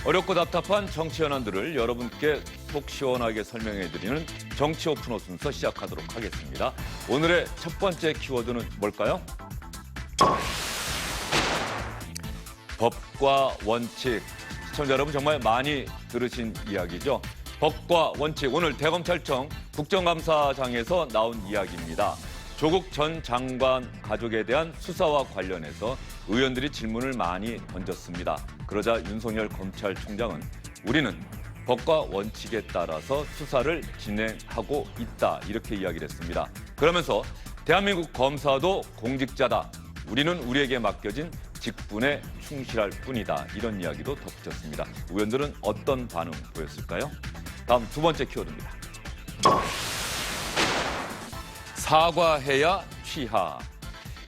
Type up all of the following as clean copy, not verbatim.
어렵고 답답한 정치 현안들을 여러분께 속 시원하게 설명해드리는 정치 오픈호 순서 시작하도록 하겠습니다. 오늘의 첫 번째 키워드는 뭘까요? 법과 원칙. 시청자 여러분 정말 많이 들으신 이야기죠. 법과 원칙. 오늘 대검찰청 국정감사장에서 나온 이야기입니다. 조국 전 장관 가족에 대한 수사와 관련해서 의원들이 질문을 많이 던졌습니다. 그러자 윤석열 검찰총장은 우리는 법과 원칙에 따라서 수사를 진행하고 있다. 이렇게 이야기를 했습니다. 그러면서 대한민국 검사도 공직자다. 우리는 우리에게 맡겨진 직분에 충실할 뿐이다. 이런 이야기도 덧붙였습니다. 의원들은 어떤 반응 보였을까요? 다음 두 번째 키워드입니다. 사과해야 취하.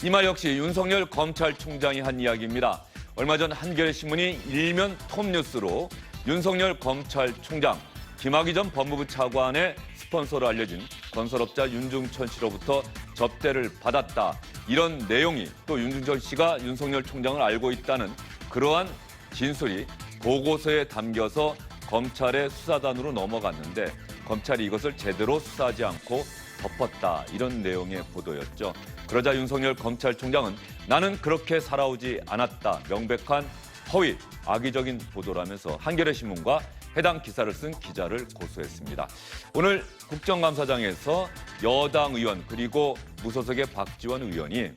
이 말 역시 윤석열 검찰총장이 한 이야기입니다. 얼마 전 한겨레 신문이 일면 톱뉴스로 윤석열 검찰총장, 김학의 전 법무부 차관의 스폰서로 알려진 건설업자 윤중천 씨로부터 접대를 받았다. 이런 내용이 또 윤중천 씨가 윤석열 총장을 알고 있다는 그러한 진술이 보고서에 담겨서 검찰의 수사단으로 넘어갔는데 검찰이 이것을 제대로 수사하지 않고 덮었다. 이런 내용의 보도였죠. 그러자 윤석열 검찰총장은 나는 그렇게 살아오지 않았다. 명백한 허위, 악의적인 보도라면서 한겨레 신문과 해당 기사를 쓴 기자를 고소했습니다. 오늘 국정감사장에서 여당 의원 그리고 무소속의 박지원 의원이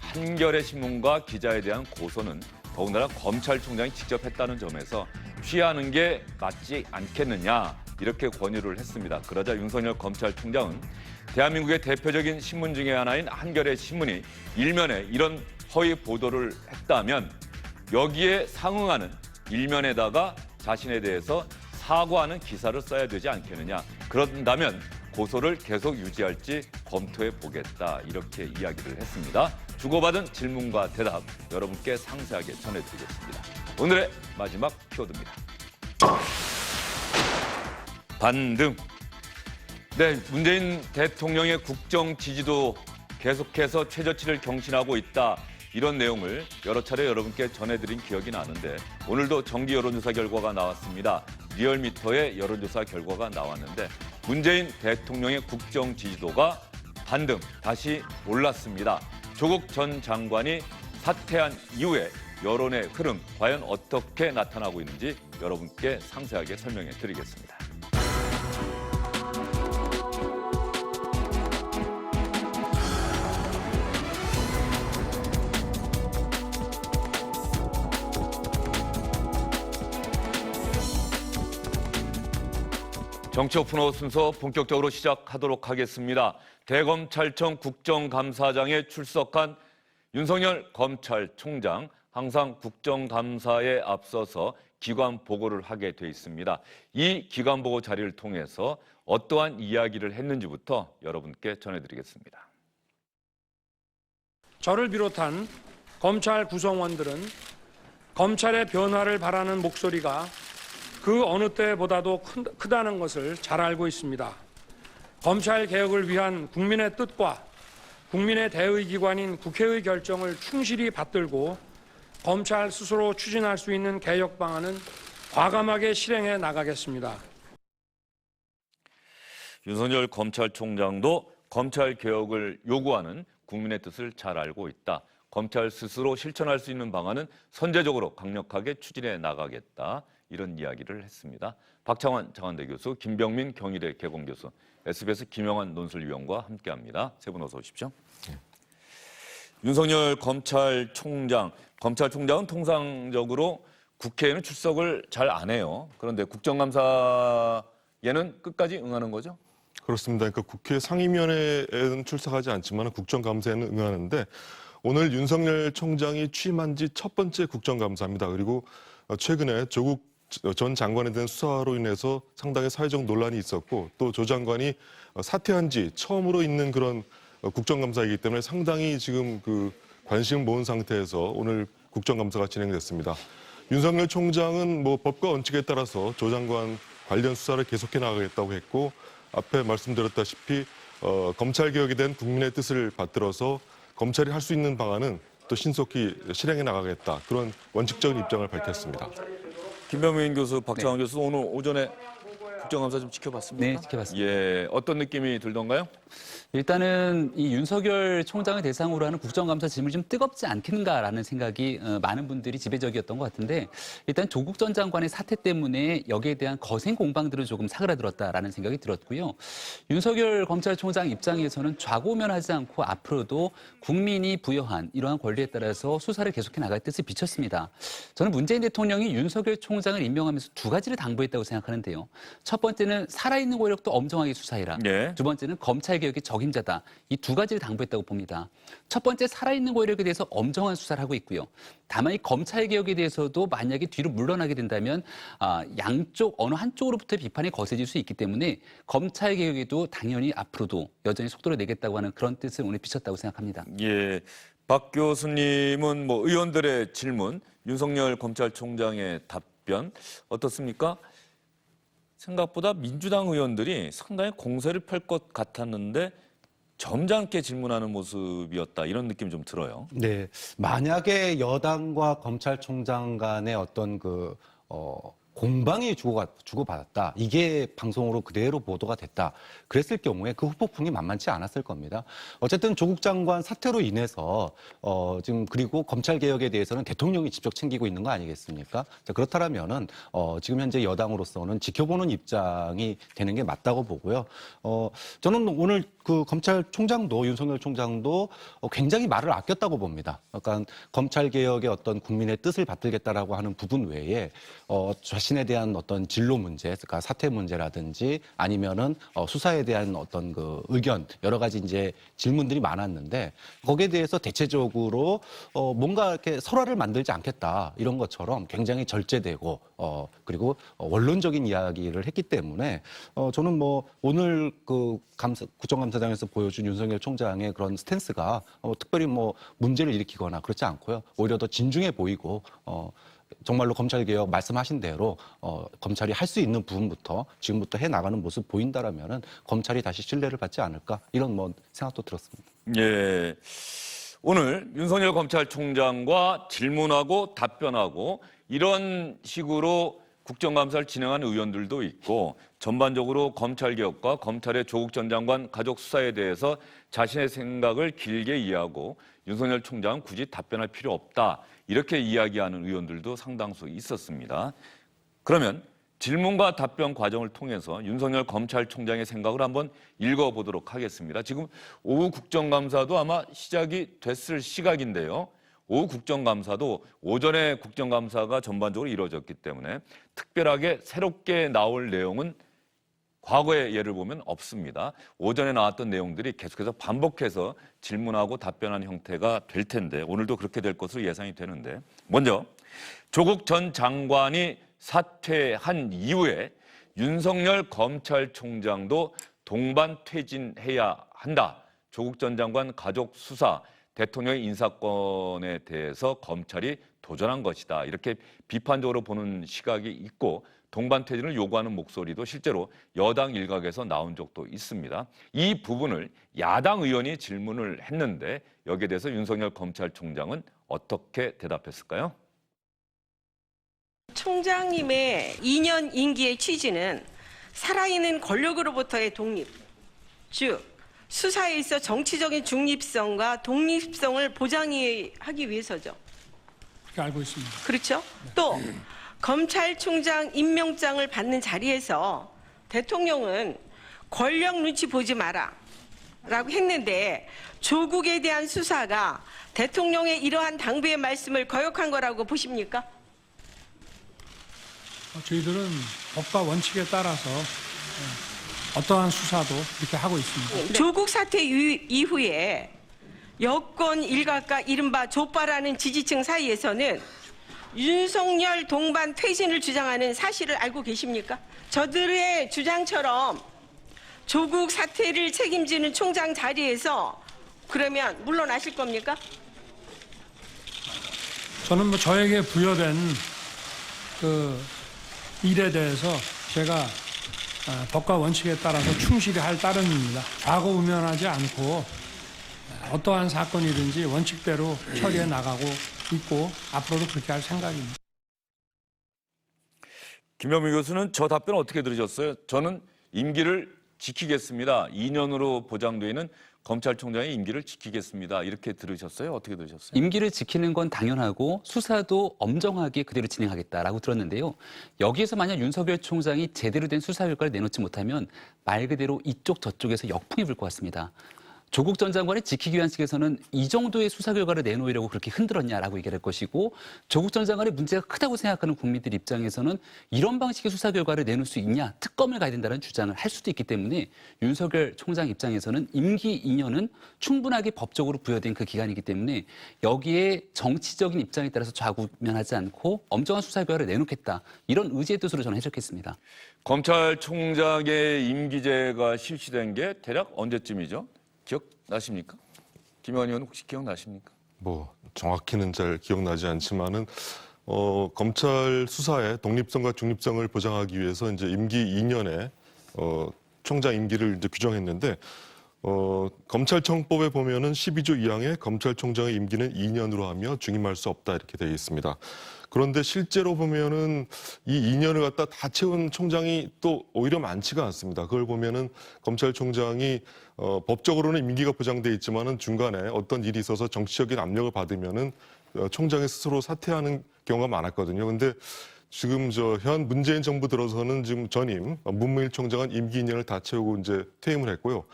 한겨레 신문과 기자에 대한 고소는 더군다나 검찰총장이 직접 했다는 점에서 취하는 게 맞지 않겠느냐 이렇게 권유를 했습니다. 그러자 윤석열 검찰총장은 대한민국의 대표적인 신문 중에 하나인 한겨레 신문이 일면에 이런 허위 보도를 했다면 여기에 상응하는 일면에다가 자신에 대해서 사과하는 기사를 써야 되지 않겠느냐. 그런다면 고소를 계속 유지할지 검토해 보겠다. 이렇게 이야기를 했습니다. 주고받은 질문과 대답 여러분께 상세하게 전해드리겠습니다. 오늘의 마지막 키워드입니다. 반등. 네, 문재인 대통령의 국정 지지도 계속해서 최저치를 경신하고 있다. 이런 내용을 여러 차례 여러분께 전해드린 기억이 나는데 오늘도 정기 여론조사 결과가 나왔습니다. 리얼미터의 여론조사 결과가 나왔는데 문재인 대통령의 국정 지지도가 반등, 다시 올랐습니다. 조국 전 장관이 사퇴한 이후에 여론의 흐름 과연 어떻게 나타나고 있는지 여러분께 상세하게 설명해 드리겠습니다. 정치 오픈호 순서 본격적으로 시작하도록 하겠습니다. 대검찰청 국정감사장에 출석한 윤석열 검찰총장, 항상 국정감사에 앞서서 기관 보고를 하게 돼 있습니다. 이 기관 보고 자리를 통해서 어떠한 이야기를 했는지부터 여러분께 전해드리겠습니다. 저를 비롯한 검찰 구성원들은 검찰의 변화를 바라는 목소리가 그 어느 때보다도 크다는 것을 잘 알고 있습니다. 검찰 개혁을 위한 국민의 뜻과 국민의 대의기관인 국회의 결정을 충실히 받들고 검찰 스스로 추진할 수 있는 개혁 방안은 과감하게 실행해 나가겠습니다. 윤석열 검찰총장도 검찰 개혁을 요구하는 국민의 뜻을 잘 알고 있다. 검찰 스스로 실천할 수 있는 방안은 선제적으로 강력하게 추진해 나가겠다. 이런 이야기를 했습니다. 박창환 장한대 교수, 김병민 경희대 개공교수, SBS 김영환 논술위원과 함께합니다. 세 분 어서 오십시오. 네. 윤석열 검찰총장은 통상적으로 국회에는 출석을 잘 안 해요. 그런데 국정감사에는 끝까지 응하는 거죠? 그렇습니다. 그러니까 국회 상임위원회에는 출석하지 않지만 국정감사에는 응하는데 오늘 윤석열 총장이 취임한 지 첫 번째 국정감사입니다. 그리고 최근에 조국 전 장관에 대한 수사로 인해서 상당히 사회적 논란이 있었고 또 조 장관이 사퇴한 지 처음으로 있는 그런 국정감사이기 때문에 상당히 지금 관심을 모은 상태에서 오늘 국정감사가 진행됐습니다. 윤석열 총장은 법과 원칙에 따라서 조 장관 관련 수사를 계속해 나가겠다고 했고 앞에 말씀드렸다시피 검찰개혁에 대한 국민의 뜻을 받들어서 검찰이 할 수 있는 방안은 또 신속히 실행해 나가겠다. 그런 원칙적인 입장을 밝혔습니다. 김병민 교수, 박창원 교수 오늘 오전에 국정감사 좀 지켜봤습니까? 네, 지켜봤습니다. 예, 어떤 느낌이 들던가요? 일단은 이 윤석열 총장을 대상으로 하는 국정감사 질문이 좀 뜨겁지 않겠는가라는 생각이 많은 분들이 지배적이었던 것 같은데 일단 조국 전 장관의 사태 때문에 여기에 대한 거센 공방들은 조금 사그라들었다라는 생각이 들었고요. 윤석열 검찰총장 입장에서는 좌고면하지 않고 앞으로도 국민이 부여한 이러한 권리에 따라서 수사를 계속해 나갈 뜻을 비쳤습니다. 저는 문재인 대통령이 윤석열 총장을 임명하면서 두 가지를 당부했다고 생각하는데요. 첫 번째는 살아있는 권력도 엄정하게 수사해라. 예. 두 번째는 검찰개혁의 적임자다. 이 두 가지를 당부했다고 봅니다. 첫 번째 살아있는 권력에 대해서 엄정한 수사를 하고 있고요. 다만 이 검찰개혁에 대해서도 만약에 뒤로 물러나게 된다면 양쪽 어느 한쪽으로부터 비판이 거세질 수 있기 때문에 검찰개혁에도 당연히 앞으로도 여전히 속도를 내겠다고 하는 그런 뜻을 오늘 비쳤다고 생각합니다. 예, 박 교수님은 뭐 의원들의 질문, 윤석열 검찰총장의 답변 어떻습니까? 생각보다 민주당 의원들이 상당히 공세를 펼 것 같았는데 점잖게 질문하는 모습이었다 이런 느낌이 좀 들어요. 네, 만약에 여당과 검찰총장 간의 어떤 공방이 주고받았다. 이게 방송으로 그대로 보도가 됐다. 그랬을 경우에 그 후폭풍이 만만치 않았을 겁니다. 어쨌든 조국 장관 사태로 인해서 지금 그리고 검찰 개혁에 대해서는 대통령이 직접 챙기고 있는 거 아니겠습니까? 자, 그렇다면은 지금 현재 여당으로서는 지켜보는 입장이 되는 게 맞다고 보고요. 저는 오늘 그 검찰총장도 윤석열 총장도 굉장히 말을 아꼈다고 봅니다. 그러니까 검찰 개혁의 어떤 국민의 뜻을 받들겠다라고 하는 부분 외에 자신에 대한 어떤 진로 문제, 그러니까 사퇴 문제라든지 아니면은 수사에 대한 어떤 그 의견 여러 가지 이제 질문들이 많았는데 거기에 대해서 대체적으로 뭔가 이렇게 설화를 만들지 않겠다 이런 것처럼 굉장히 절제되고 그리고 원론적인 이야기를 했기 때문에 저는 뭐 오늘 그 국정감사장에서 보여준 윤석열 총장의 그런 스탠스가 특별히 뭐 문제를 일으키거나 그렇지 않고요. 오히려 더 진중해 보이고 정말로 검찰개혁 말씀하신 대로 검찰이 할 수 있는 부분부터 지금부터 해나가는 모습 보인다라면은 검찰이 다시 신뢰를 받지 않을까 이런 뭐 생각도 들었습니다. 예, 오늘 윤석열 검찰총장과 질문하고 답변하고 이런 식으로 국정감사를 진행한 의원들도 있고 전반적으로 검찰개혁과 검찰의 조국 전 장관 가족 수사에 대해서 자신의 생각을 길게 이해하고 윤석열 총장은 굳이 답변할 필요 없다 이렇게 이야기하는 의원들도 상당수 있었습니다. 그러면 질문과 답변 과정을 통해서 윤석열 검찰총장의 생각을 한번 읽어보도록 하겠습니다. 지금 오후 국정감사도 아마 시작이 됐을 시각인데요. 오후 국정감사도 오전에 국정감사가 전반적으로 이루어졌기 때문에 특별하게 새롭게 나올 내용은 과거의 예를 보면 없습니다. 오전에 나왔던 내용들이 계속해서 반복해서 질문하고 답변하는 형태가 될 텐데 오늘도 그렇게 될 것으로 예상이 되는데 먼저 조국 전 장관이 사퇴한 이후에 윤석열 검찰총장도 동반 퇴진해야 한다. 조국 전 장관 가족 수사, 대통령의 인사권에 대해서 검찰이 도전한 것이다. 이렇게 비판적으로 보는 시각이 있고 동반 퇴진을 요구하는 목소리도 실제로 여당 일각에서 나온 적도 있습니다. 이 부분을 야당 의원이 질문을 했는데 여기에 대해서 윤석열 검찰총장은 어떻게 대답했을까요? 총장님의 2년 임기의 취지는 살아있는 권력으로부터의 독립, 즉 수사에 있어 정치적인 중립성과 독립성을 보장하기 위해서죠. 그렇게 알고 있습니다. 그렇죠? 또 검찰총장 임명장을 받는 자리에서 대통령은 권력 눈치 보지 마라 라고 했는데 조국에 대한 수사가 대통령의 이러한 당부의 말씀을 거역한 거라고 보십니까? 저희들은 법과 원칙에 따라서 어떠한 수사도 이렇게 하고 있습니다. 조국 사태 이후에 여권 일각과 이른바 조빠라는 지지층 사이에서는 윤석열 동반 퇴진을 주장하는 사실을 알고 계십니까? 저들의 주장처럼 조국 사태를 책임지는 총장 자리에서 그러면 물러나실 겁니까? 저는 뭐 저에게 부여된 그 일에 대해서 제가 법과 원칙에 따라서 충실히 할 따름입니다. 좌고우면하지 않고 어떠한 사건이든지 원칙대로 처리해 나가고 있고 앞으로도 그렇게 할 생각입니다. 김현미 교수는 저 답변 어떻게 들으셨어요? 저는 임기를 지키겠습니다. 2년으로 보장되어 있는 검찰총장의 임기를 지키겠습니다. 이렇게 들으셨어요? 어떻게 들으셨어요? 임기를 지키는 건 당연하고 수사도 엄정하게 그대로 진행하겠다라고 들었는데요. 여기에서 만약 윤석열 총장이 제대로 된 수사 결과를 내놓지 못하면 말 그대로 이쪽 저쪽에서 역풍이 불 것 같습니다. 조국 전 장관이 지키기 위한 측에서는 이 정도의 수사 결과를 내놓으려고 그렇게 흔들었냐라고 얘기를 할 것이고, 조국 전 장관의 문제가 크다고 생각하는 국민들 입장에서는 이런 방식의 수사 결과를 내놓을 수 있냐, 특검을 가야 된다는 주장을 할 수도 있기 때문에 윤석열 총장 입장에서는 임기 2년은 충분하게 법적으로 부여된 그 기간이기 때문에 여기에 정치적인 입장에 따라서 좌구면하지 않고 엄정한 수사 결과를 내놓겠다, 이런 의지의 뜻으로 저는 해석했습니다. 검찰총장의 임기제가 실시된 게 대략 언제쯤이죠? 기억나십니까? 김영환 의원 혹시 기억나십니까? 뭐 정확히는 잘 기억나지 않지만은 검찰 수사의 독립성과 중립성을 보장하기 위해서 이제 임기 2년에 총장 임기를 이제 규정했는데 검찰청법에 보면은 12조 2항에 검찰총장의 임기는 2년으로 하며 중임할 수 없다 이렇게 되어 있습니다. 그런데 실제로 보면은 이 2년을 갖다 다 채운 총장이 또 오히려 많지가 않습니다. 그걸 보면은 검찰총장이 법적으로는 임기가 보장돼 있지만은 중간에 어떤 일이 있어서 정치적인 압력을 받으면은 총장이 스스로 사퇴하는 경우가 많았거든요. 근데 지금 현 문재인 정부 들어서는 지금 전임 문무일 총장은 임기 2년을 다 채우고 이제 퇴임을 했고요.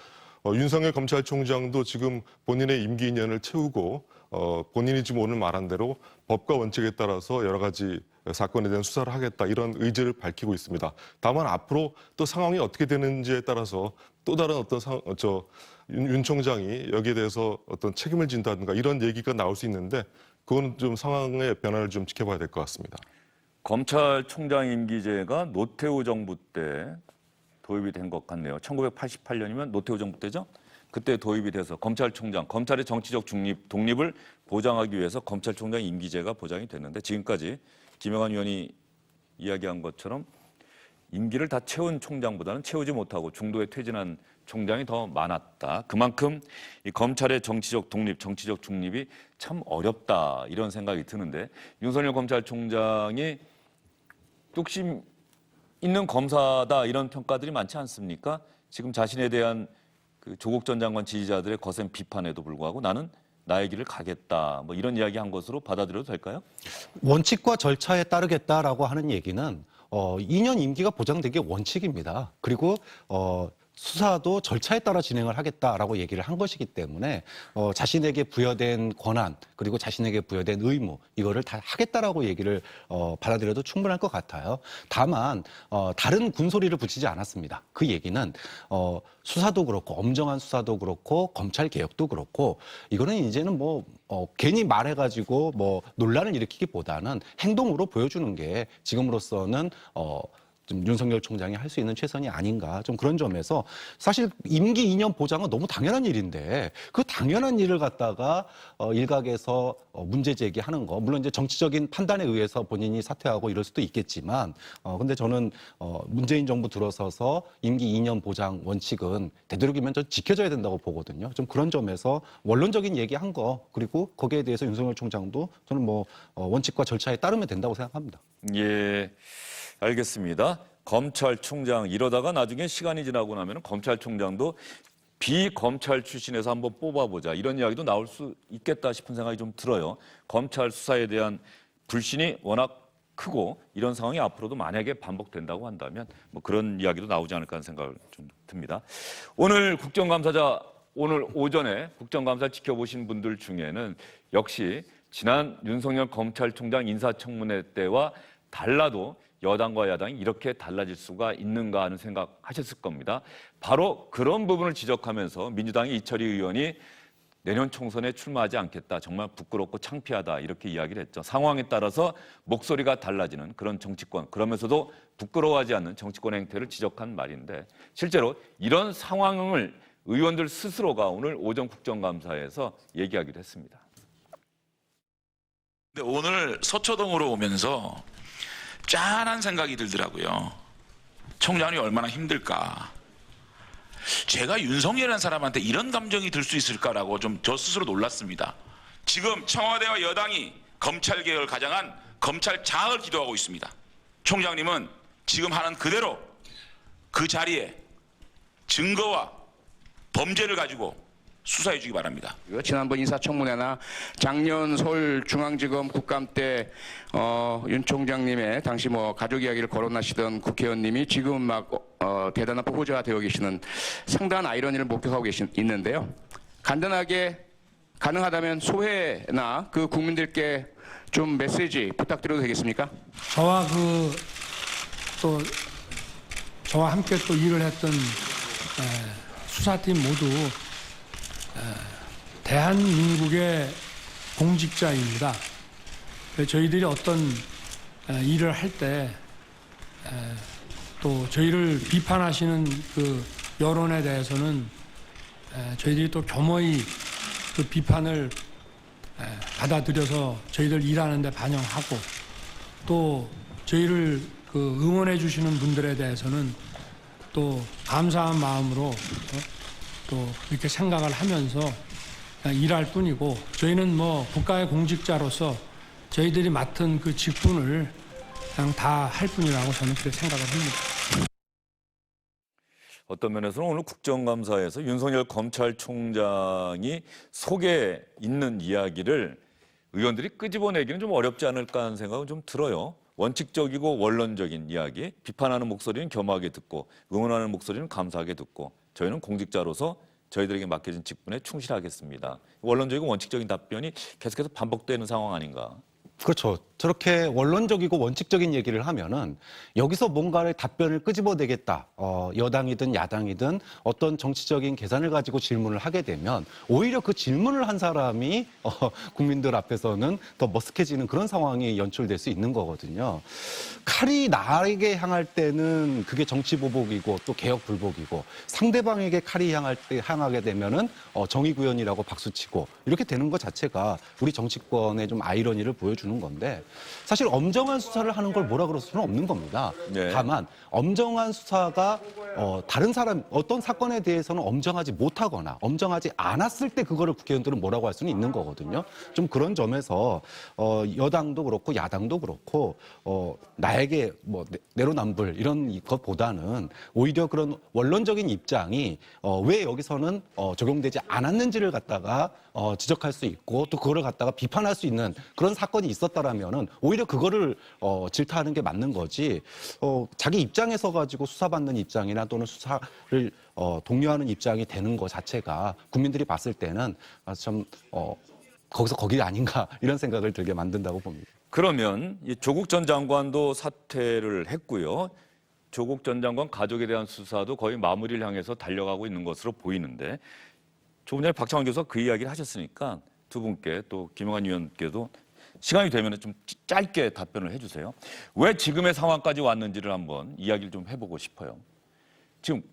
윤석열 검찰총장도 지금 본인의 임기 2년을 채우고 본인이 지금 오늘 말한 대로 법과 원칙에 따라서 여러 가지 사건에 대한 수사를 하겠다, 이런 의지를 밝히고 있습니다. 다만 앞으로 또 상황이 어떻게 되는지에 따라서 또 다른 어떤 윤 총장이 여기에 대해서 어떤 책임을 진다든가 이런 얘기가 나올 수 있는데, 그건 좀 상황의 변화를 좀 지켜봐야 될 것 같습니다. 검찰총장 임기제가 노태우 정부 때 도입이 된 것 같네요. 1988년이면 노태우 정부 때죠? 그때 도입이 돼서 검찰총장, 검찰의 정치적 독립을 보장하기 위해서 검찰총장 임기제가 보장이 됐는데, 지금까지 김영환 의원이 이야기한 것처럼 임기를 다 채운 총장보다는 채우지 못하고 중도에 퇴진한 총장이 더 많았다. 그만큼 이 검찰의 정치적 독립, 정치적 중립이 참 어렵다, 이런 생각이 드는데, 윤석열 검찰총장이 뚝심 있는 검사다, 이런 평가들이 많지 않습니까? 지금 자신에 대한 그 조국 전 장관 지지자들의 거센 비판에도 불구하고 나는 나의 길을 가겠다, 뭐 이런 이야기 한 것으로 받아들여도 될까요? 원칙과 절차에 따르겠다라고 하는 얘기는 2년 임기가 보장되기 원칙입니다. 그리고 수사도 절차에 따라 진행을 하겠다라고 얘기를 한 것이기 때문에 자신에게 부여된 권한, 그리고 자신에게 부여된 의무, 이거를 다 하겠다라고 얘기를 받아들여도 충분할 것 같아요. 다만 다른 군소리를 붙이지 않았습니다. 그 얘기는 수사도 그렇고 엄정한 수사도 그렇고 검찰 개혁도 그렇고, 이거는 이제는 괜히 말해가지고 논란을 일으키기보다는 행동으로 보여주는 게 지금으로서는 좀 윤석열 총장이 할 수 있는 최선이 아닌가, 좀 그런 점에서 사실 임기 2년 보장은 너무 당연한 일인데, 그 당연한 일을 갖다가 일각에서 문제 제기하는 거, 물론 이제 정치적인 판단에 의해서 본인이 사퇴하고 이럴 수도 있겠지만, 근데 저는 문재인 정부 들어서서 임기 2년 보장 원칙은 되도록이면 좀 지켜져야 된다고 보거든요. 좀 그런 점에서 원론적인 얘기한 거, 그리고 거기에 대해서 윤석열 총장도 저는 원칙과 절차에 따르면 된다고 생각합니다. 예. 알겠습니다. 검찰총장 이러다가 나중에 시간이 지나고 나면 검찰총장도 비검찰 출신에서 한번 뽑아보자, 이런 이야기도 나올 수 있겠다 싶은 생각이 좀 들어요. 검찰 수사에 대한 불신이 워낙 크고 이런 상황이 앞으로도 만약에 반복된다고 한다면 그런 이야기도 나오지 않을까 하는 생각을 좀 듭니다. 오늘 국정감사자, 오늘 오전에 국정감사 지켜보신 분들 중에는 역시 지난 윤석열 검찰총장 인사청문회 때와 달라도 여당과 야당이 이렇게 달라질 수가 있는가 하는 생각하셨을 겁니다. 바로 그런 부분을 지적하면서 민주당의 이철희 의원이 내년 총선에 출마하지 않겠다, 정말 부끄럽고 창피하다, 이렇게 이야기를 했죠. 상황에 따라서 목소리가 달라지는 그런 정치권, 그러면서도 부끄러워하지 않는 정치권 행태를 지적한 말인데, 실제로 이런 상황을 의원들 스스로가 오늘 오전 국정감사에서 얘기하기도 했습니다. 근데 오늘 서초동으로 오면서 짠한 생각이 들더라고요. 총장이 얼마나 힘들까. 제가 윤석열이라는 사람한테 이런 감정이 들 수 있을까라고 좀 저 스스로 놀랐습니다. 지금 청와대와 여당이 검찰개혁을 가장한 검찰 장악을 기도하고 있습니다. 총장님은 지금 하는 그대로 그 자리에 증거와 범죄를 가지고 수사해 주기 바랍니다. 지난번 인사청문회나 작년 서울중앙지검 국감 때 윤 총장님의 당시 가족 이야기를 거론하시던 국회의원님이 지금 막 대단한 후보자가 되어 계시는 상당한 아이러니를 목격하고 있는데요. 간단하게 가능하다면 소회나 그 국민들께 좀 메시지 부탁드려도 되겠습니까? 저와 함께 또 일을 했던 수사팀 모두 대한민국의 공직자입니다. 저희들이 어떤 일을 할 때 또 저희를 비판하시는 그 여론에 대해서는 저희들이 또 겸허히 그 비판을 받아들여서 저희들 일하는 데 반영하고 또 저희를 그 응원해 주시는 분들에 대해서는 또 감사한 마음으로 또 이렇게 생각을 하면서 그냥 일할 뿐이고 저희는 국가의 공직자로서 저희들이 맡은 그 직분을 그냥 다 할 뿐이라고 저는 그렇게 생각을 합니다. 어떤 면에서는 오늘 국정감사에서 윤석열 검찰총장이 속에 있는 이야기를 의원들이 끄집어내기는 좀 어렵지 않을까 하는 생각은 좀 들어요. 원칙적이고 원론적인 이야기, 비판하는 목소리는 겸허하게 듣고 응원하는 목소리는 감사하게 듣고 저희는 공직자로서 저희들에게 맡겨진 직분에 충실하겠습니다. 원론적이고 원칙적인 답변이 계속해서 반복되는 상황 아닌가? 그렇죠. 저렇게 원론적이고 원칙적인 얘기를 하면은 여기서 뭔가를 답변을 끄집어내겠다. 여당이든 야당이든 어떤 정치적인 계산을 가지고 질문을 하게 되면 오히려 그 질문을 한 사람이 국민들 앞에서는 더 머쓱해지는 그런 상황이 연출될 수 있는 거거든요. 칼이 나에게 향할 때는 그게 정치 보복이고 또 개혁 불복이고 상대방에게 칼이 향하게 되면은 정의 구현이라고 박수치고 이렇게 되는 것 자체가 우리 정치권의 좀 아이러니를 보여주는 건데 사실 엄정한 수사를 하는 걸 뭐라 그럴 수는 없는 겁니다. 네. 다만 엄정한 수사가 다른 사람 어떤 사건에 대해서는 엄정하지 못하거나 엄정하지 않았을 때 그거를 국회의원들은 뭐라고 할 수는 있는 거거든요. 좀 그런 점에서 여당도 그렇고 야당도 그렇고 나에게 내로남불 이런 것보다는 오히려 그런 원론적인 입장이 왜 여기서는 적용되지 않았는지를 갖다가 지적할 수 있고 또 그거를 갖다가 비판할 수 있는 그런 사건이 있었다라면은 오히려 그거를 질타하는 게 맞는 거지. 자기 입장에서 가지고 수사받는 입장이나 또는 수사를 독려하는 입장이 되는 것 자체가 국민들이 봤을 때는 참 거기서 거기 아닌가 이런 생각을 들게 만든다고 봅니다. 그러면 이 조국 전 장관도 사퇴를 했고요. 조국 전 장관 가족에 대한 수사도 거의 마무리를 향해서 달려가고 있는 것으로 보이는데 조금 전에 박창원 교수가 그 이야기를 하셨으니까 두 분께 또 김영환 위원께도 시간이 되면 좀 짧게 답변을 해주세요. 왜 지금의 상황까지 왔는지를 한번 이야기를 좀 해보고 싶어요. 지금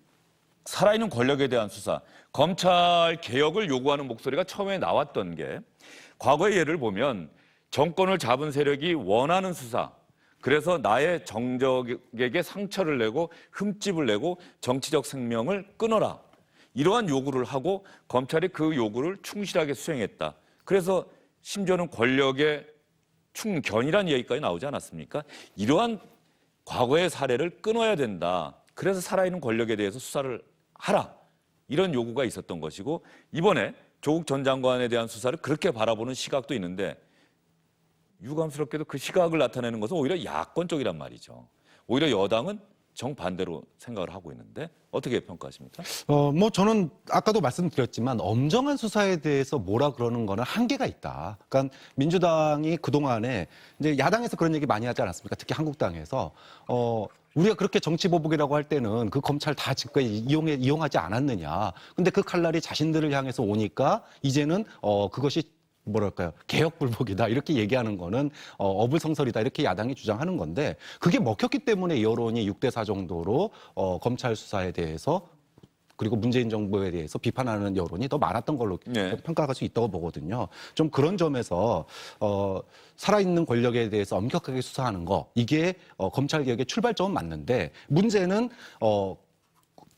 살아있는 권력에 대한 수사, 검찰 개혁을 요구하는 목소리가 처음에 나왔던 게 과거의 예를 보면 정권을 잡은 세력이 원하는 수사, 그래서 나의 정적에게 상처를 내고 흠집을 내고 정치적 생명을 끊어라. 이러한 요구를 하고 검찰이 그 요구를 충실하게 수행했다. 그래서 심지어는 권력의 충견이라는 얘기까지 나오지 않았습니까? 이러한 과거의 사례를 끊어야 된다. 그래서 살아있는 권력에 대해서 수사를 하라. 이런 요구가 있었던 것이고 이번에 조국 전 장관에 대한 수사를 그렇게 바라보는 시각도 있는데 유감스럽게도 그 시각을 나타내는 것은 오히려 야권 쪽이란 말이죠. 오히려 여당은 정반대로 생각을 하고 있는데 어떻게 평가하십니까? 저는 아까도 말씀드렸지만 엄정한 수사에 대해서 뭐라 그러는 거는 한계가 있다. 그러니까 민주당이 그동안에 이제 야당에서 그런 얘기 많이 하지 않았습니까? 특히 한국당에서 우리가 그렇게 정치 보복이라고 할 때는 그 검찰 다 지금까지 이용하지 않았느냐. 근데 그 칼날이 자신들을 향해서 오니까 이제는 그것이 뭐랄까요, 개혁 불복이다 이렇게 얘기하는 거는 어불성설이다 이렇게 야당이 주장하는 건데 그게 먹혔기 때문에 여론이 6대4 정도로 검찰 수사에 대해서 그리고 문재인 정부에 대해서 비판하는 여론이 더 많았던 걸로 평가할 수 있다고 보거든요. 좀 그런 점에서 살아있는 권력에 대해서 엄격하게 수사하는 거 이게 검찰 개혁의 출발점은 맞는데 문제는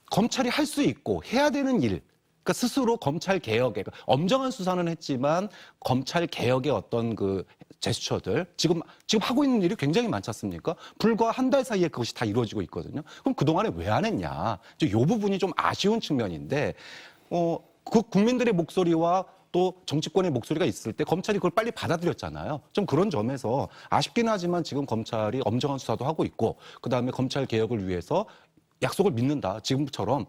검찰이 할 수 있고 해야 되는 일 그러니까 스스로 검찰 개혁에 엄정한 수사는 했지만 검찰 개혁의 어떤 그 제스처들 지금 하고 있는 일이 굉장히 많지 않습니까? 불과 한 달 사이에 그것이 다 이루어지고 있거든요. 그럼 그동안에 왜 안 했냐? 이제 이 부분이 좀 아쉬운 측면인데 그 국민들의 목소리와 또 정치권의 목소리가 있을 때 검찰이 그걸 빨리 받아들였잖아요. 좀 그런 점에서 아쉽긴 하지만 지금 검찰이 엄정한 수사도 하고 있고 그다음에 검찰 개혁을 위해서 약속을 믿는다. 지금처럼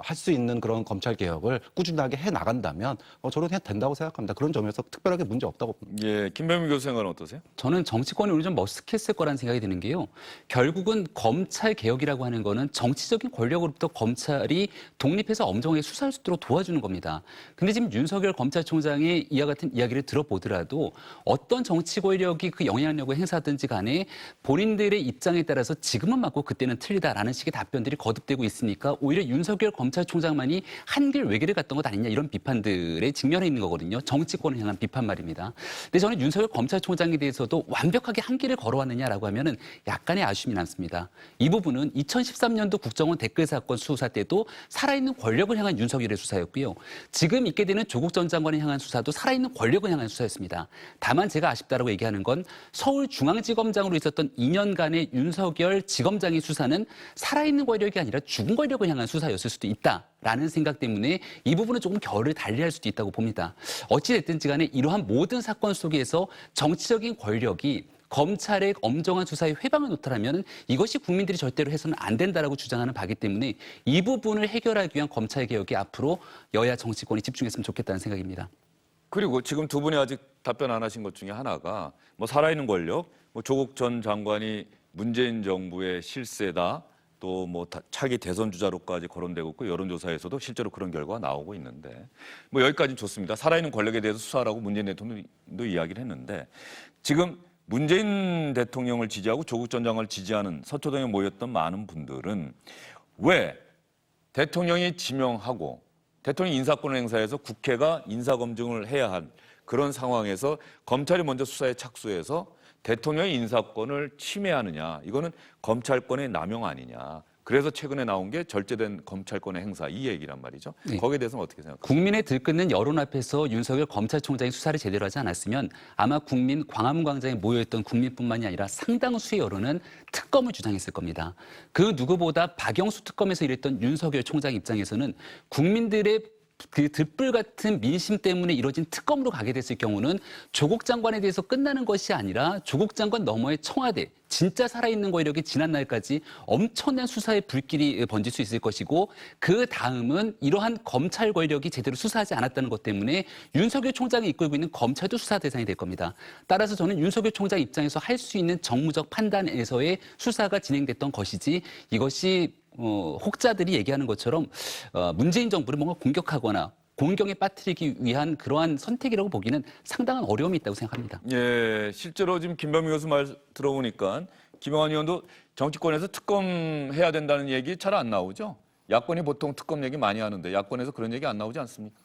할 수 있는 그런 검찰 개혁을 꾸준하게 해 나간다면 저는 해도 된다고 생각합니다. 그런 점에서 특별하게 문제 없다고 봅니다. 예, 김병민 교수 생각은 어떠세요? 저는 정치권이 오늘 좀 머쓱했을 거라는 생각이 드는 게요. 결국은 검찰 개혁이라고 하는 거는 정치적인 권력으로부터 검찰이 독립해서 엄정하게 수사할 수 있도록 도와주는 겁니다. 근데 지금 윤석열 검찰총장의 이와 같은 이야기를 들어보더라도 어떤 정치 권력이 그 영향력을 행사하든지 간에 본인들의 입장에 따라서 지금은 맞고 그때는 틀리다라는 식의 답변들이 거듭되고 있으니까 오히려 윤석열 검찰총장만이 한길 외길을 갔던 것 아니냐 이런 비판들에 직면해 있는 거거든요. 정치권을 향한 비판 말입니다. 근데 저는 윤석열 검찰총장에 대해서도 완벽하게 한길을 걸어왔느냐라고 하면은 약간의 아쉬움이 남습니다. 이 부분은 2013년도 국정원 댓글 사건 수사 때도 살아있는 권력을 향한 윤석열의 수사였고요. 지금 있게 되는 조국 전 장관을 향한 수사도 살아있는 권력을 향한 수사였습니다. 다만 제가 아쉽다라고 얘기하는 건 서울중앙지검장으로 있었던 2년간의 윤석열 지검장의 수사는 살아있는 권력이 아니라 죽은 권력을 향한 수사였을 수도 있다라는 생각 때문에 이 부분은 조금 결을 달리할 수도 있다고 봅니다. 어찌됐든지 간에 이러한 모든 사건 속에서 정치적인 권력이 검찰의 엄정한 수사에 회방을 놓더라면 이것이 국민들이 절대로 해서는 안 된다라고 주장하는 바기 때문에 이 부분을 해결하기 위한 검찰 개혁에 앞으로 여야 정치권이 집중했으면 좋겠다는 생각입니다. 그리고 지금 두 분이 아직 답변 안 하신 것 중에 하나가 뭐 살아있는 권력, 뭐 조국 전 장관이 문재인 정부의 실세다, 또 뭐 차기 대선 주자로까지 거론되고 있고 여론조사에서도 실제로 그런 결과가 나오고 있는데 뭐 여기까지는 좋습니다. 살아있는 권력에 대해서 수사하라고 문재인 대통령도 이야기를 했는데 지금 문재인 대통령을 지지하고 조국 전 장관을 지지하는 서초동에 모였던 많은 분들은 왜 대통령이 지명하고 대통령 인사권 행사에서 국회가 인사검증을 해야 한 그런 상황에서 검찰이 먼저 수사에 착수해서 대통령의 인사권을 침해하느냐. 이거는 검찰권의 남용 아니냐. 그래서 최근에 나온 게 절제된 검찰권의 행사 이 얘기란 말이죠. 네. 거기에 대해서는 어떻게 생각하세요? 국민의 들끓는 여론 앞에서 윤석열 검찰총장이 수사를 제대로 하지 않았으면 아마 광화문 광장에 모여있던 국민뿐만이 아니라 상당수의 여론은 특검을 주장했을 겁니다. 그 누구보다 박영수 특검에서 일했던 윤석열 총장 입장에서는 국민들의 그 들불 같은 민심 때문에 이루어진 특검으로 가게 됐을 경우는 조국 장관에 대해서 끝나는 것이 아니라 조국 장관 너머의 청와대, 진짜 살아있는 권력이 지난 날까지 엄청난 수사의 불길이 번질 수 있을 것이고 그 다음은 이러한 검찰 권력이 제대로 수사하지 않았다는 것 때문에 윤석열 총장이 이끌고 있는 검찰도 수사 대상이 될 겁니다. 따라서 저는 윤석열 총장 입장에서 할 수 있는 정무적 판단에서의 수사가 진행됐던 것이지 이것이 혹자들이 얘기하는 것처럼 문재인 정부를 뭔가 공격하거나 공경에 빠뜨리기 위한 그러한 선택이라고 보기는 상당한 어려움이 있다고 생각합니다. 예, 실제로 지금 김병민 교수 말 들어보니까 김영환 의원도 정치권에서 특검 해야 된다는 얘기 잘 안 나오죠? 야권이 보통 특검 얘기 많이 하는데 야권에서 그런 얘기 안 나오지 않습니까?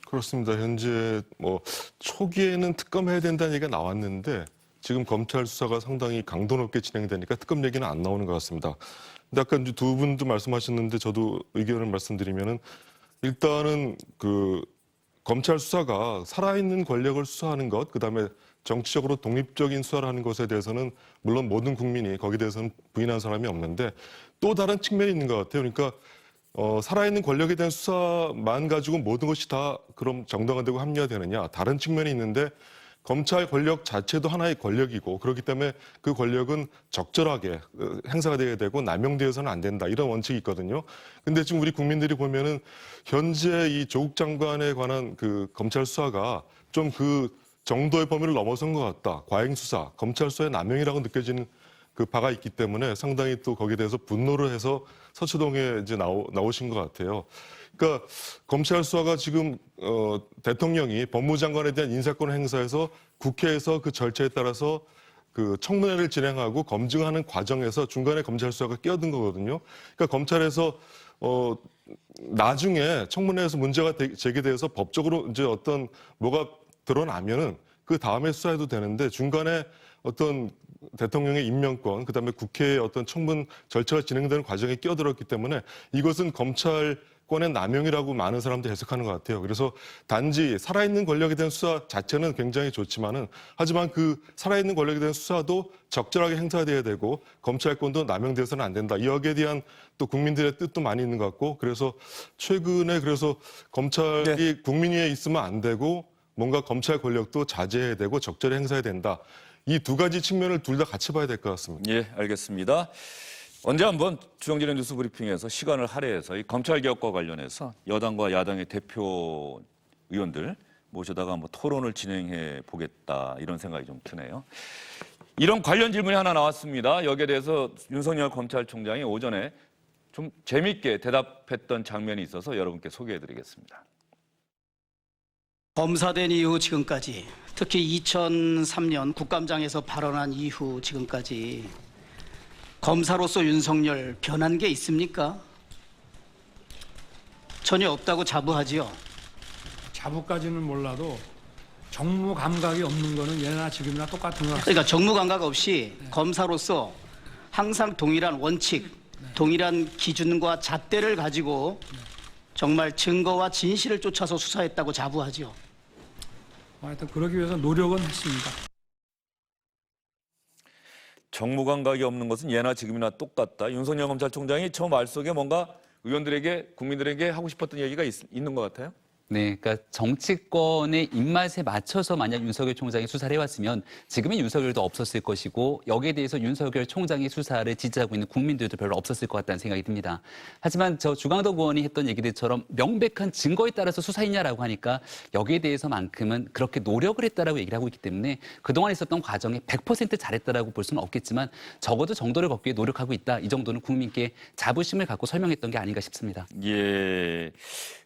그렇습니다. 현재 뭐 초기에는 특검 해야 된다는 얘기가 나왔는데 지금 검찰 수사가 상당히 강도 높게 진행되니까 특검 얘기는 안 나오는 것 같습니다. 근데 아까 이제 두 분도 말씀하셨는데 저도 의견을 말씀드리면은 일단은 그 검찰 수사가 살아있는 권력을 수사하는 것, 그다음에 정치적으로 독립적인 수사를 하는 것에 대해서는 물론 모든 국민이 거기에 대해서는 부인하는 사람이 없는데 또 다른 측면이 있는 것 같아요. 그러니까 살아있는 권력에 대한 수사만 가지고 모든 것이 다 그럼 정당화되고 합리화되느냐, 다른 측면이 있는데 검찰 권력 자체도 하나의 권력이고 그렇기 때문에 그 권력은 적절하게 행사가 돼야 되고 남용되어서는 안 된다 이런 원칙이 있거든요. 근데 지금 우리 국민들이 보면은 현재 이 조국 장관에 관한 그 검찰 수사가 좀 그 정도의 범위를 넘어선 것 같다. 과잉 수사, 검찰 수사의 남용이라고 느껴지는 그 바가 있기 때문에 상당히 또 거기에 대해서 분노를 해서 서초동에 이제 나오신 것 같아요. 그러니까 검찰 수사가 지금 대통령이 법무장관에 대한 인사권 행사에서 국회에서 그 절차에 따라서 그 청문회를 진행하고 검증하는 과정에서 중간에 검찰 수사가 끼어든 거거든요. 그러니까 검찰에서 나중에 청문회에서 문제가 제기돼서 법적으로 이제 어떤 뭐가 드러나면은 그 다음에 수사해도 되는데 중간에 어떤 대통령의 임명권, 그다음에 국회의 어떤 청문 절차가 진행되는 과정에 끼어들었기 때문에 이것은 검찰 권의 남용이라고 많은 사람들이 해석하는 것 같아요. 그래서 단지 살아있는 권력에 대한 수사 자체는 굉장히 좋지만은 하지만 그 살아있는 권력에 대한 수사도 적절하게 행사돼야 되고 검찰권도 남용돼서는 안 된다. 여기에 대한 또 국민들의 뜻도 많이 있는 것 같고 그래서 최근에 그래서 검찰이 국민 위에 있으면 안 되고 뭔가 검찰 권력도 자제해야 되고 적절히 행사해야 된다. 이 두 가지 측면을 둘 다 같이 봐야 될 것 같습니다. 예, 알겠습니다. 언제 한번 주정진의 뉴스 브리핑에서 시간을 할애해서 이 검찰 개혁과 관련해서 여당과 야당의 대표 의원들 모셔다가 뭐 토론을 진행해 보겠다 이런 생각이 좀 드네요. 이런 관련 질문이 하나 나왔습니다. 여기에 대해서 윤석열 검찰총장이 오전에 좀 재미있게 대답했던 장면이 있어서 여러분께 소개해 드리겠습니다. 검사된 이후 지금까지, 특히 2003년 국감장에서 발언한 이후 지금까지 검사로서 윤석열 변한 게 있습니까? 전혀 없다고 자부하지요. 자부까지는 몰라도 정무 감각이 없는 거는 예나 지금이나 똑같은 것 같습니다. 그러니까 정무 감각 없이 검사로서 항상 동일한 원칙, 동일한 기준과 잣대를 가지고 정말 증거와 진실을 쫓아서 수사했다고 자부하지요. 하여튼 그러기 위해서 노력은 했습니다. 정무 감각이 없는 것은 예나 지금이나 똑같다. 윤석열 검찰총장이 저 말 속에 뭔가 의원들에게 국민들에게 하고 싶었던 얘기가 있는 것 같아요. 네, 그러니까 정치권의 입맛에 맞춰서 만약 윤석열 총장이 수사를 해왔으면 지금의 윤석열도 없었을 것이고 여기에 대해서 윤석열 총장의 수사를 지지하고 있는 국민들도 별로 없었을 것 같다는 생각이 듭니다. 하지만 저 주광덕 의원이 했던 얘기들처럼 명백한 증거에 따라서 수사했냐라고 하니까 여기에 대해서만큼은 그렇게 노력을 했다라고 얘기를 하고 있기 때문에 그동안 있었던 과정에 100% 잘했다라고 볼 수는 없겠지만 적어도 정도를 걷기 위해 노력하고 있다. 이 정도는 국민께 자부심을 갖고 설명했던 게 아닌가 싶습니다. 예.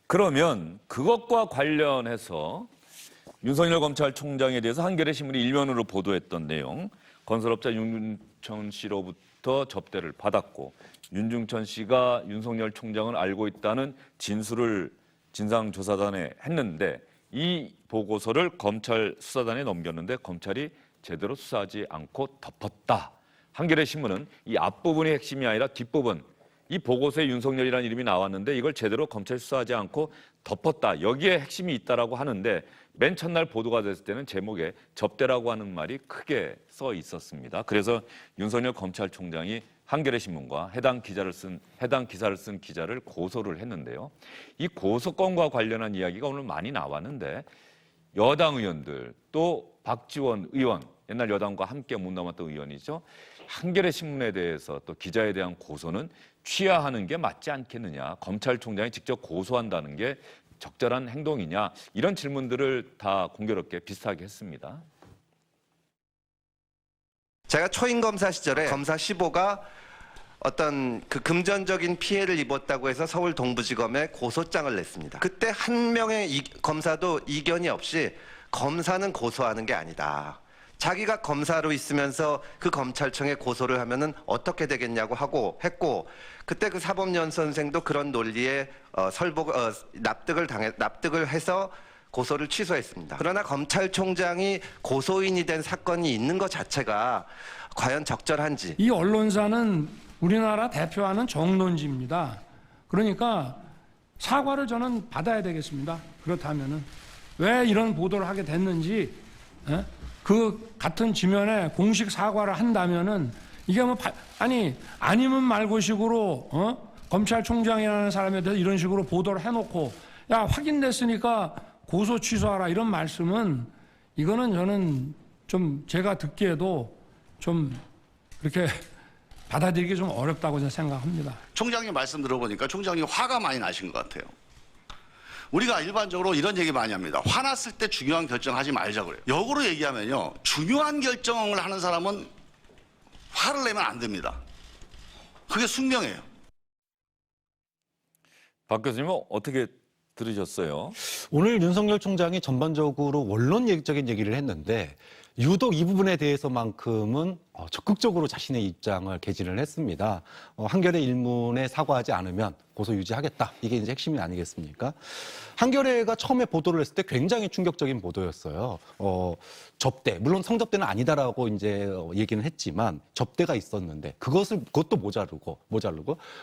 그러면 그것과 관련해서 윤석열 검찰총장에 대해서 한겨레 신문이 일면으로 보도했던 내용, 건설업자 윤중천 씨로부터 접대를 받았고 윤중천 씨가 윤석열 총장을 알고 있다는 진술을 진상조사단에 했는데 이 보고서를 검찰 수사단에 넘겼는데 검찰이 제대로 수사하지 않고 덮었다. 한겨레 신문은 이 앞부분이 핵심이 아니라 뒷부분, 이 보고서에 윤석열이라는 이름이 나왔는데 이걸 제대로 검찰 수사하지 않고 덮었다. 여기에 핵심이 있다라고 하는데 맨 첫날 보도가 됐을 때는 제목에 접대라고 하는 말이 크게 써 있었습니다. 그래서 윤석열 검찰총장이 한겨레 신문과 해당 기사를 쓴 기자를 고소를 했는데요. 이 고소건과 관련한 이야기가 오늘 많이 나왔는데 여당 의원들 또 박지원 의원, 옛날 여당과 함께 몸담았던 의원이죠. 한겨레 신문에 대해서 또 기자에 대한 고소는 취하하는 게 맞지 않겠느냐. 검찰총장이 직접 고소한다는 게 적절한 행동이냐. 이런 질문들을 다 공교롭게 비슷하게 했습니다. 제가 초임 검사 시절에 검사 15가 어떤 그 금전적인 피해를 입었다고 해서 서울 동부지검에 고소장을 냈습니다. 그때 한 명의 검사도 이견이 없이 검사는 고소하는 게 아니다. 자기가 검사로 있으면서 그 검찰청에 고소를 하면은 어떻게 되겠냐고 했고 그때 그 사법연 선생도 그런 논리에 납득을 해서 고소를 취소했습니다. 그러나 검찰총장이 고소인이 된 사건이 있는 것 자체가 과연 적절한지. 이 언론사는 우리나라 대표하는 정론지입니다. 그러니까 사과를 저는 받아야 되겠습니다. 그렇다면은 왜 이런 보도를 하게 됐는지 그 같은 지면에 공식 사과를 한다면은 이게 뭐 아니면 말고식으로 검찰총장이라는 사람에 대해서 이런 식으로 보도를 해놓고 야 확인됐으니까 고소 취소하라 이런 말씀은 이거는 저는 좀 제가 듣기에도 좀 그렇게 받아들이기 좀 어렵다고 생각합니다. 총장님 말씀 들어보니까 총장님 화가 많이 나신 것 같아요. 우리가 일반적으로 이런 얘기 많이 합니다. 화났을 때 중요한 결정하지 말자 그래요. 역으로 얘기하면요. 중요한 결정을 하는 사람은 화를 내면 안 됩니다. 그게 숙명이에요. 박 교수님은 어떻게 들으셨어요? 오늘 윤석열 총장이 전반적으로 원론적인 얘기를 했는데 유독 이 부분에 대해서만큼은 적극적으로 자신의 입장을 개진을 했습니다. 한겨레 일문에 사과하지 않으면 고소 유지하겠다. 이게 이제 핵심이 아니겠습니까? 한겨레가 처음에 보도를 했을 때 굉장히 충격적인 보도였어요. 접대, 물론 성접대는 아니다라고 이제 얘기는 했지만 접대가 있었는데 그것도 모자르고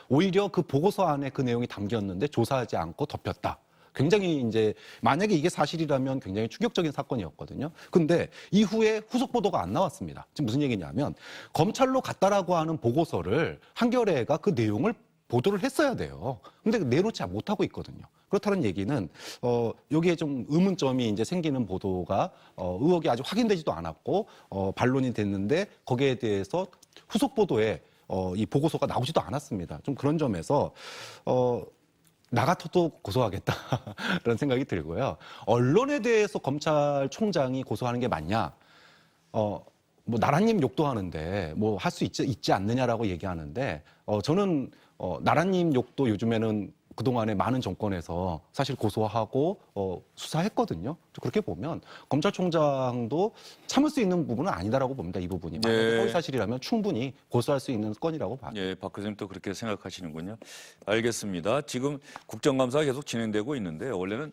오히려 그 보고서 안에 그 내용이 담겼는데 조사하지 않고 덮였다. 굉장히 이제 만약에 이게 사실이라면 굉장히 충격적인 사건이었거든요. 근데 이후에 후속 보도가 안 나왔습니다. 지금 무슨 얘기냐면 검찰로 갔다라고 하는 보고서를 한겨레가 그 내용을 보도를 했어야 돼요. 근데 내놓지 못하고 있거든요. 그렇다는 얘기는 여기에 좀 의문점이 이제 생기는 보도가 의혹이 아직 확인되지도 않았고 반론이 됐는데 거기에 대해서 후속 보도에 이 보고서가 나오지도 않았습니다. 좀 그런 점에서 나 같아도 고소하겠다라는 생각이 들고요. 언론에 대해서 검찰총장이 고소하는 게 맞냐? 뭐 나라님 욕도 하는데 뭐 할 수 있지 않느냐라고 얘기하는데 저는 나라님 욕도 요즘에는 그동안에 많은 정권에서 사실 고소하고 수사했거든요. 그렇게 보면 검찰총장도 참을 수 있는 부분은 아니다라고 봅니다. 이 부분이. 만약에 허위 사실이라면 충분히 고소할 수 있는 건이라고 봐요. 예, 박 교수님 또 그렇게 생각하시는군요. 알겠습니다. 지금 국정감사가 계속 진행되고 있는데 원래는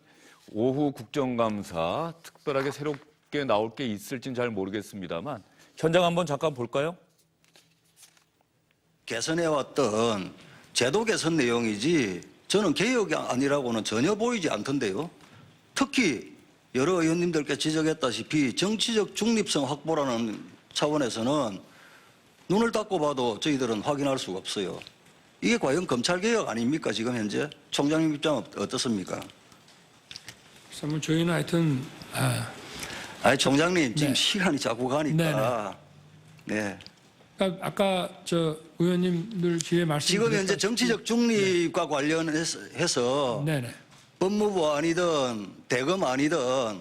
오후 국정감사 특별하게 새롭게 나올 게 있을지는 잘 모르겠습니다만 현장 한번 잠깐 볼까요? 개선해왔던 제도 개선 내용이지 저는 개혁이 아니라고는 전혀 보이지 않던데요. 특히 여러 의원님들께 지적했다시피 정치적 중립성 확보라는 차원에서는 눈을 닫고 봐도 저희들은 확인할 수가 없어요. 이게 과연 검찰개혁 아닙니까? 지금 현재 총장님 입장은 어떻습니까? 그래서 저희는 하여튼 아니 총장님 지금 시간이 자꾸 가니까 네. 그러니까 아까 저 의원님들 뒤에 말씀 지금 현재 정치적 중립과 관련해서 법무부 아니든 대검 아니든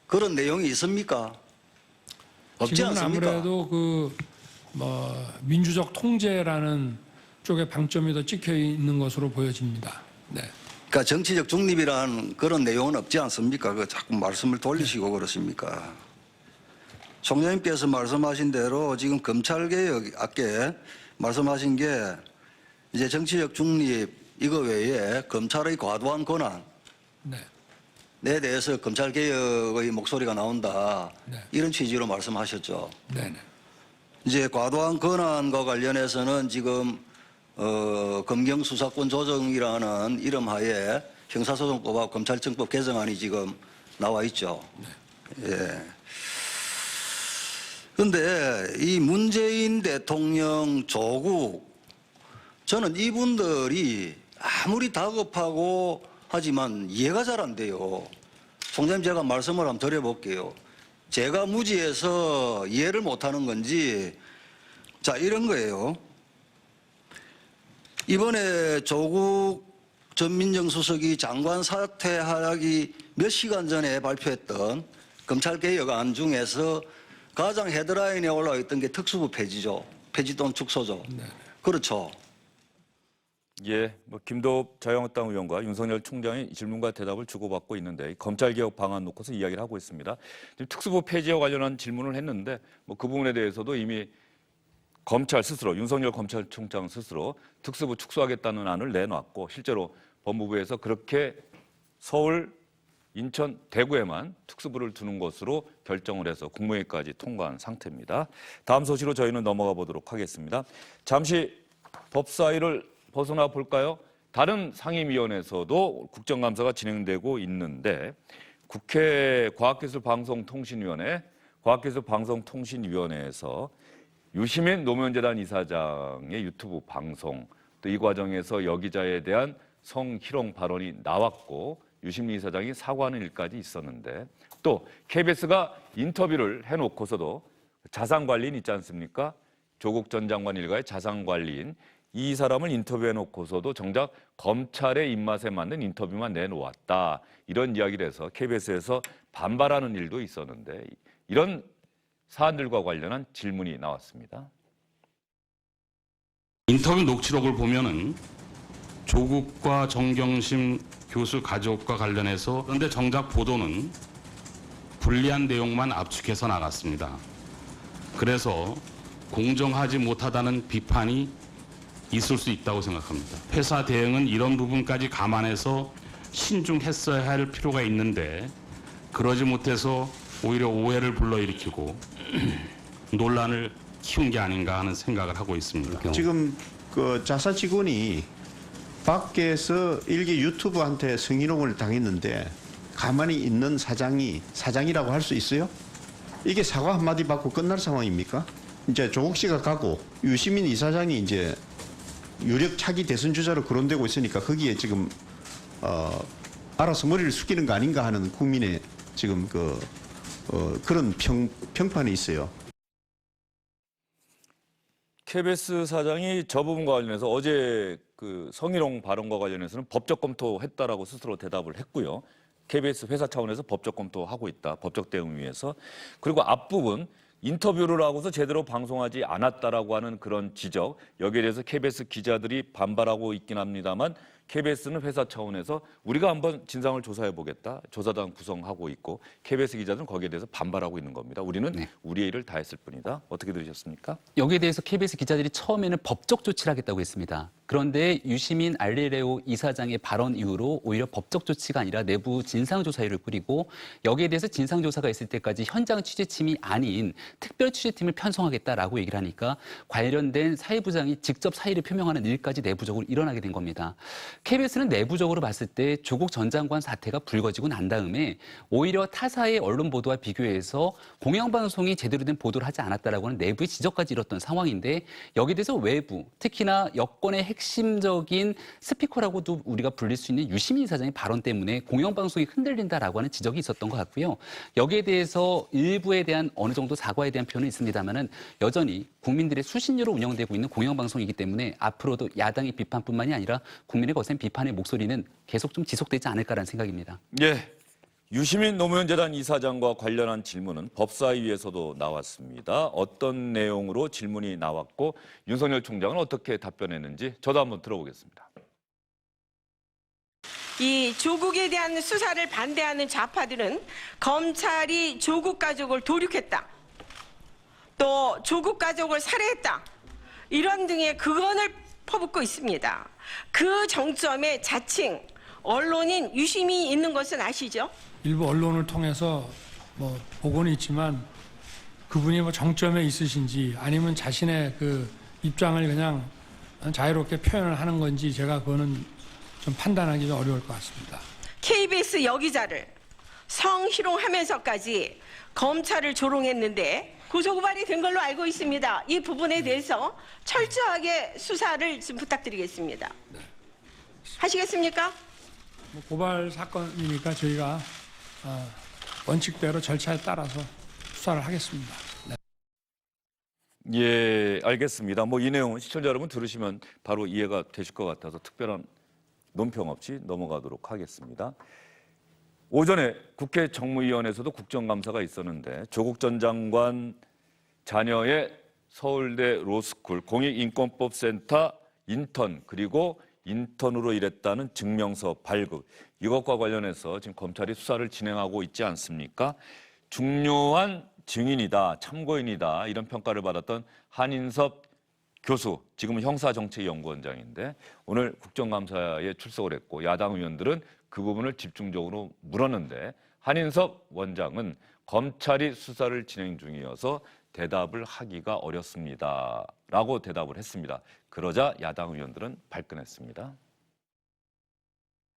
그런 내용이 있습니까? 없지 지금은 않습니까? 아무래도 그 민주적 통제라는 쪽에 방점이 더 찍혀 있는 것으로 보여집니다. 네. 그러니까 정치적 중립이라는 그런 내용은 없지 않습니까? 그 자꾸 말씀을 돌리시고 그렇습니까? 총장님께서 말씀하신 대로 지금 검찰개혁 아까 말씀하신 게 이제 정치적 중립 이거 외에 검찰의 과도한 권한에 대해서 검찰개혁의 목소리가 나온다. 이런 취지로 말씀하셨죠. 이제 과도한 권한과 관련해서는 지금 검경수사권 조정이라는 이름 하에 형사소송법하고 검찰청법 개정안이 지금 나와 있죠. 예. 근데 이 문재인 대통령 조국 저는 이분들이 아무리 다급하고 하지만 이해가 잘 안 돼요. 총장님 제가 말씀을 한번 드려볼게요. 제가 무지해서 이해를 못하는 건지 자 이런 거예요. 이번에 조국 전 민정수석이 장관 사퇴하기 몇 시간 전에 발표했던 검찰개혁안 중에서 가장 헤드라인에 올라와 있던 게 특수부 폐지죠. 폐지 또는 축소죠. 그렇죠. 예, 김도읍 자유한국당 의원과 윤석열 총장이 질문과 대답을 주고받고 있는데 검찰개혁 방안 놓고서 이야기를 하고 있습니다. 지금 특수부 폐지와 관련한 질문을 했는데 그 부분에 대해서도 이미 검찰 스스로 윤석열 검찰총장 스스로 특수부 축소하겠다는 안을 내놨고 실제로 법무부에서 그렇게 서울, 인천, 대구에만 특수부를 두는 것으로 결정을 해서 국무회의까지 통과한 상태입니다. 다음 소식으로 저희는 넘어가 보도록 하겠습니다. 잠시 법사위를 벗어나 볼까요? 다른 상임위원회에서도 국정감사가 진행되고 있는데 국회 과학기술방송통신위원회, 과학기술방송통신위원회에서 유시민 노무현재단 이사장의 유튜브 방송, 또 이 과정에서 여기자에 대한 성희롱 발언이 나왔고 유시민 이사장이 사과하는 일까지 있었는데 또 KBS가 인터뷰를 해놓고서도 자산관리인 있지 않습니까? 조국 전 장관 일가의 자산관리인 이 사람을 인터뷰해놓고서도 정작 검찰의 입맛에 맞는 인터뷰만 내놓았다. 이런 이야기를 해서 KBS에서 반발하는 일도 있었는데 이런 사안들과 관련한 질문이 나왔습니다. 인터뷰 녹취록을 보면은 조국과 정경심 교수 가족과 관련해서 그런데 정작 보도는 불리한 내용만 압축해서 나갔습니다. 그래서 공정하지 못하다는 비판이 있을 수 있다고 생각합니다. 회사 대응은 이런 부분까지 감안해서 신중했어야 할 필요가 있는데 그러지 못해서 오히려 오해를 불러일으키고 논란을 키운 게 아닌가 하는 생각을 하고 있습니다. 지금 그 자사 직원이 밖에서 일개 유튜버한테 성희롱을 당했는데 가만히 있는 사장이 사장이라고 할 수 있어요? 이게 사과 한마디 받고 끝날 상황입니까? 이제 조국 씨가 가고 유시민 이사장이 이제 유력 차기 대선 주자로 거론되고 있으니까 거기에 지금 알아서 머리를 숙이는 거 아닌가 하는 국민의 지금 그런 평판이 있어요. KBS 사장이 저 부분과 관련해서 어제 그 성희롱 발언과 관련해서는 법적 검토했다라고 스스로 대답을 했고요. KBS 회사 차원에서 법적 검토하고 있다. 법적 대응 위해서. 그리고 앞부분 인터뷰를 하고서 제대로 방송하지 않았다라고 하는 그런 지적. 여기에 대해서 KBS 기자들이 반발하고 있긴 합니다만 KBS는 회사 차원에서 우리가 한번 진상을 조사해 보겠다. 조사단 구성하고 있고 KBS 기자들은 거기에 대해서 반발하고 있는 겁니다. 우리는 우리의 일을 다 했을 뿐이다. 어떻게 들으셨습니까? 여기에 대해서 KBS 기자들이 처음에는 법적 조치를 하겠다고 했습니다. 그런데 유시민 알레레오 이사장의 발언 이후로 오히려 법적 조치가 아니라 내부 진상조사위를 꾸리고 여기에 대해서 진상조사가 있을 때까지 현장 취재팀이 아닌 특별 취재팀을 편성하겠다라고 얘기를 하니까 관련된 사회부장이 직접 사의를 표명하는 일까지 내부적으로 일어나게 된 겁니다. KBS는 내부적으로 봤을 때 조국 전 장관 사태가 불거지고 난 다음에 오히려 타사의 언론 보도와 비교해서 공영방송이 제대로 된 보도를 하지 않았다라고 하는 내부의 지적까지 이뤘던 상황인데 여기에 대해서 외부, 특히나 여권의 핵심적인 스피커라고도 우리가 불릴 수 있는 유시민 이사장의 발언 때문에 공영방송이 흔들린다라고 하는 지적이 있었던 것 같고요. 여기에 대해서 일부에 대한 어느 정도 사과에 대한 표현은 있습니다만은 여전히 국민들의 수신료로 운영되고 있는 공영방송이기 때문에 앞으로도 야당의 비판뿐만이 아니라 국민의 거센 비판의 목소리는 계속 좀 지속되지 않을까라는 생각입니다. 예. 유시민 노무현 재단 이사장과 관련한 질문은 법사위에서도 나왔습니다. 어떤 내용으로 질문이 나왔고 윤석열 총장은 어떻게 답변했는지 저도 한번 들어보겠습니다. 이 조국에 대한 수사를 반대하는 좌파들은 검찰이 조국 가족을 도륙했다. 또 조국 가족을 살해했다. 이런 등의 극언을 퍼붓고 있습니다. 그 정점에 자칭 언론인 유시민이 있는 것은 아시죠? 일부 언론을 통해서 뭐 보고는 있지만 그분이 뭐 정점에 있으신지 아니면 자신의 그 입장을 그냥 자유롭게 표현을 하는 건지 제가 그거는 좀 판단하기 좀 어려울 것 같습니다. KBS 여기자를 성희롱하면서까지 검찰을 조롱했는데 고소고발이 된 걸로 알고 있습니다. 이 부분에 대해서 철저하게 수사를 좀 부탁드리겠습니다. 하시겠습니까? 뭐 고발 사건이니까 저희가 원칙대로 절차에 따라서 수사를 하겠습니다. 네. 예, 알겠습니다. 뭐 이 내용은 시청자 여러분 들으시면 바로 이해가 되실 것 같아서 특별한 논평 없이 넘어가도록 하겠습니다. 오전에 국회 정무위원회에서도 국정감사가 있었는데 조국 전 장관 자녀의 서울대 로스쿨 공익인권법센터 인턴 그리고 인턴으로 일했다는 증명서 발급 이것과 관련해서 지금 검찰이 수사를 진행하고 있지 않습니까? 중요한 증인이다, 참고인이다 이런 평가를 받았던 한인섭 교수, 지금은 형사정책연구원장인데 오늘 국정감사에 출석을 했고 야당 의원들은 그 부분을 집중적으로 물었는데 한인섭 원장은 검찰이 수사를 진행 중이어서 대답을 하기가 어렵습니다라고 대답을 했습니다. 그러자 야당 의원들은 발끈했습니다.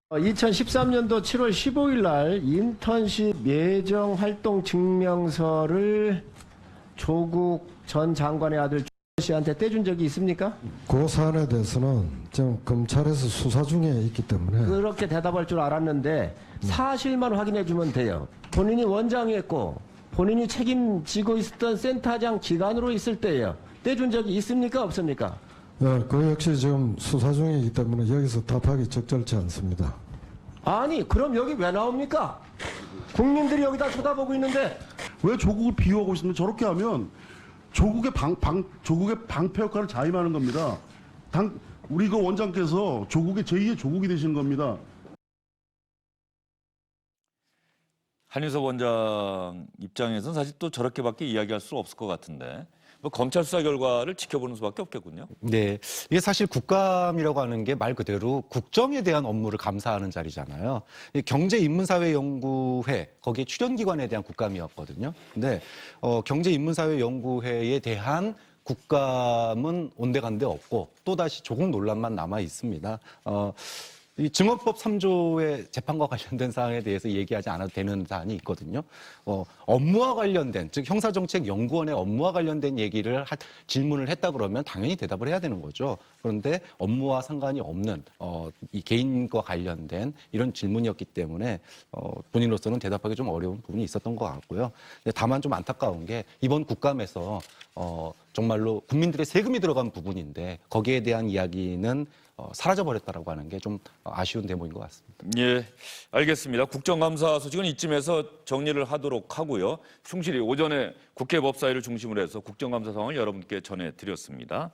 2013년도 7월 15일 날 인턴십 예정 활동 증명서를 조국 전 장관의 아들 씨한테 떼준 적이 있습니까? 그 사안에 대해서는 지금 검찰에서 수사 중에 있기 때문에 그렇게 대답할 줄 알았는데 사실만 확인해 주면 돼요. 본인이 원장이었고 본인이 책임지고 있었던 센터장 기관으로 있을 때예요. 떼준 적이 있습니까? 없습니까? 네, 그 역시 지금 수사 중이기 때문에 여기서 답하기 적절치 않습니다. 아니 그럼 여기 왜 나옵니까? 국민들이 여기다 쳐다보고 있는데 왜 조국을 비호하고 있으면 저렇게 하면 조국의 방패 역할을 자임하는 겁니다. 우리 그 원장께서 조국의 제2의 조국이 되시는 겁니다. 한윤석 원장 입장에서는 사실 또 저렇게밖에 이야기할 수 없을 것 같은데 뭐 검찰 수사 결과를 지켜보는 수밖에 없겠군요. 네, 이게 사실 국감이라고 하는 게 말 그대로 국정에 대한 업무를 감사하는 자리잖아요. 이 경제인문사회연구회 거기에 출연기관에 대한 국감이었거든요. 근데 경제인문사회연구회에 대한 국감은 온데간데 없고 또다시 조국 논란만 남아 있습니다. 이 증언법 3조의 재판과 관련된 사항에 대해서 얘기하지 않아도 되는 사안이 있거든요. 업무와 관련된, 즉 형사정책연구원의 업무와 관련된 질문을 했다 그러면 당연히 대답을 해야 되는 거죠. 그런데 업무와 상관이 없는 이 개인과 관련된 이런 질문이었기 때문에 본인으로서는 대답하기 좀 어려운 부분이 있었던 것 같고요. 다만 좀 안타까운 게 이번 국감에서 정말로 국민들의 세금이 들어간 부분인데 거기에 대한 이야기는 사라져버렸다라고 하는 게 좀 아쉬운 대목인 것 같습니다. 예, 알겠습니다. 국정감사 소식은 이쯤에서 정리를 하도록 하고요. 충실히 오전에 국회 법사위를 중심으로 해서 국정감사 상황을 여러분께 전해드렸습니다.